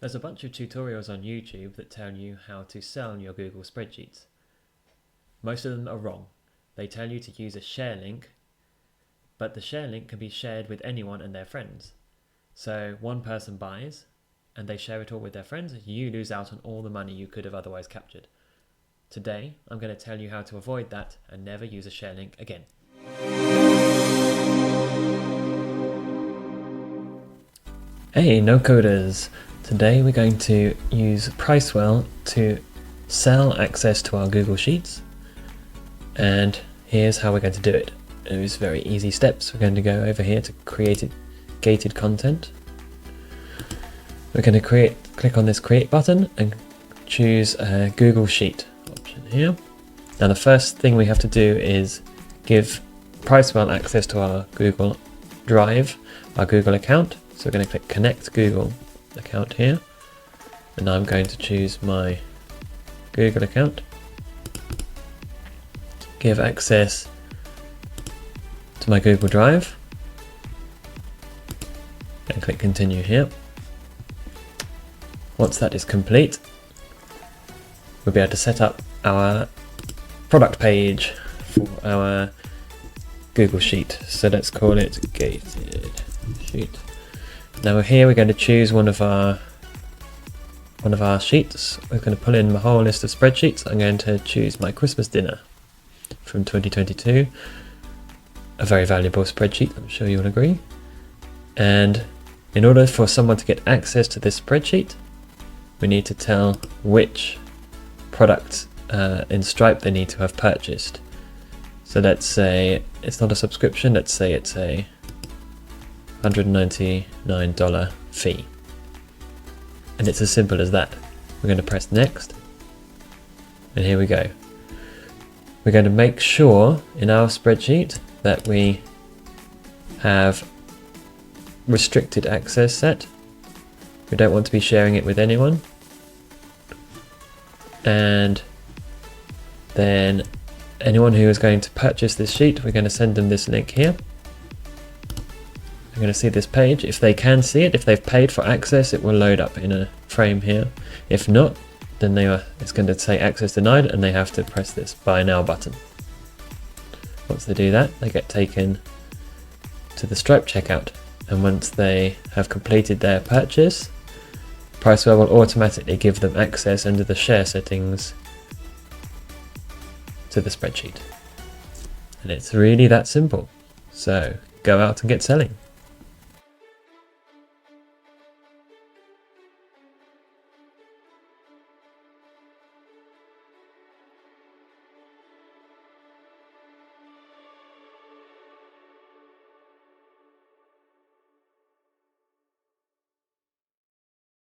There's a bunch of tutorials on YouTube that tell you how to sell your Google spreadsheets. Most of them are wrong. They tell you to use a share link, but the share link can be shared with anyone and their friends. So one person buys and they share it all with their friends, you lose out on all the money you could have otherwise captured. Today, I'm going to tell you how to avoid that and never use a share link again. Hey, no coders! Today we're going to use PriceWell to sell access to our Google Sheets, and here's how we're going to do it. It's very easy steps. We're going to go over here to create gated content. We're going to click on this create button and choose a Google Sheet option here. Now the first thing we have to do is give PriceWell access to our Google Drive, our Google account. So we're going to click connect Google account here, and I'm going to choose my Google account, give access to my Google Drive, and click continue here. Once that is complete, we'll be able to set up our product page for our Google Sheet. So let's call it gated sheet. Now here we're going to choose one of our sheets. We're going to pull in my whole list of spreadsheets. I'm going to choose my Christmas dinner from 2022. A very valuable spreadsheet, I'm sure you'll agree. And in order for someone to get access to this spreadsheet, we need to tell which product in Stripe they need to have purchased. So let's say it's not a subscription, let's say it's a $199 fee. And it's as simple as that. We're going to press next, and here we go. We're going to make sure in our spreadsheet that we have restricted access set. We don't want to be sharing it with anyone. And then anyone who is going to purchase this sheet, we're going to send them this link here. They're going to see this page. If they can see it, if they've paid for access, it will load up in a frame here. If not, then it's going to say access denied, and they have to press this buy now button. Once they do that, they get taken to the Stripe checkout, and once they have completed their purchase, PriceWell will automatically give them access under the share settings to the spreadsheet. And it's really that simple. So go out and get selling.